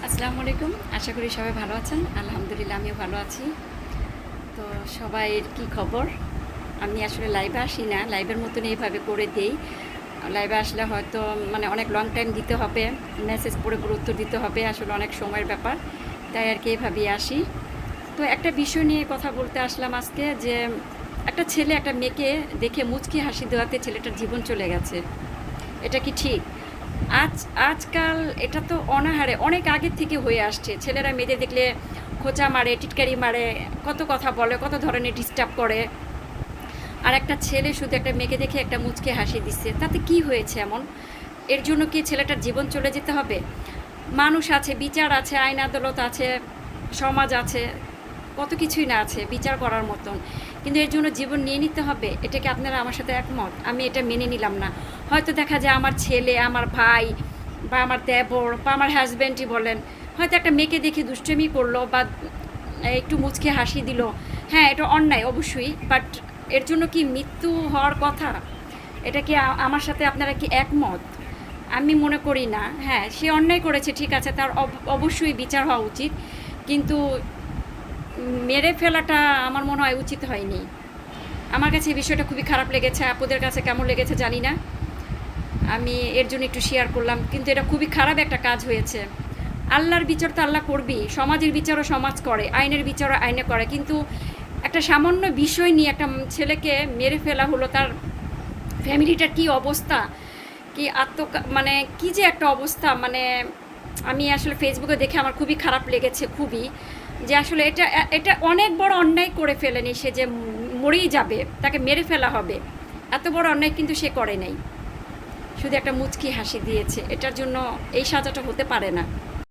আসসালামু আলাইকুম। আশা করি সবাই ভালো আছেন। আলহামদুলিল্লাহ আমিও ভালো আছি। তো সবাইয়ের কি খবর? আমি আসলে লাইভে আসি না, লাইভের মতন এইভাবে করে দেই। লাইভে আসলে হয়তো অনেক লং টাইম দিতে হবে, মেসেজ পড়ে গুরুত্ব দিতে হবে, আসলে অনেক সময়ের ব্যাপার, তাই আর কি এভাবেই আসি। তো একটা বিষয় নিয়ে কথা বলতে আসলাম আজকে, যে একটা ছেলে একটা মেয়েকে দেখে মুচকি হাসি দেওয়াতে ছেলেটার জীবন চলে গেছে। এটা কি ঠিক? আজকাল এটা তো অনাহারে অনেক আগের থেকে হয়ে আসছে। ছেলেরা মেয়েদের দেখলে খোঁচা মারে, টিটকারি মারে, কত কথা বলে, কত ধরনের ডিস্টার্ব করে। আর একটা ছেলে শুধু একটা মেয়েকে দেখে একটা মুচকে হাসি দিচ্ছে, তাতে কি হয়েছে এমন? এর জন্য কি ছেলেটার জীবন চলে যেতে হবে? মানুষ আছে, বিচার আছে, আইন আদালত আছে, সমাজ আছে, কত কিছুই না আছে বিচার করার মতন, কিন্তু এর জন্য জীবন নিয়ে নিতে হবে? এটা কি আপনারা আমার সাথে একমত? আমি এটা মেনে নিলাম না। হয়তো দেখা যায় আমার ছেলে, আমার ভাই, বা আমার দেবর, বা আমার হাজব্যান্ডই বলেন, হয়তো একটা মেয়েকে দেখে দুষ্টুমি করলো বা একটু মুচকে হাসি দিল, হ্যাঁ এটা অন্যায় অবশ্যই, বাট এর জন্য কি মৃত্যু হওয়ার কথা? এটা কি আমার সাথে আপনারা কি একমত? আমি মনে করি না। হ্যাঁ, সে অন্যায় করেছে, ঠিক আছে, তার অবশ্যই বিচার হওয়া উচিত, কিন্তু মেরে ফেলাটা আমার মনে হয় উচিত হয়নি। আমার কাছে এই বিষয়টা খুবই খারাপ লেগেছে। আপুদের কাছে কেমন লেগেছে জানি না, আমি এর জন্য একটু শেয়ার করলাম। কিন্তু এটা খুবই খারাপ একটা কাজ হয়েছে। আল্লাহর বিচার তো আল্লাহ করবেই, সমাজের বিচারও সমাজ করে, আইনের বিচারও আইনে করে, কিন্তু একটা সামান্য বিষয় নিয়ে একটা ছেলেকে মেরে ফেলা হলো। তার ফ্যামিলিটার কি অবস্থা, কি কি যে একটা অবস্থা, আমি আসলে ফেসবুকে দেখে আমার খুবই খারাপ লেগেছে, খুবই, যে আসলে এটা এটা অনেক বড় অন্যায় করে ফেলেনি সে, যে মরেই যাবে, তাকে মেরে ফেলা হবে, এত বড় অন্যায় কিন্তু সে করে নাই। শুধু একটা মুচকি হাসি দিয়েছে, এটার জন্য এই সাজাটা হতে পারে না।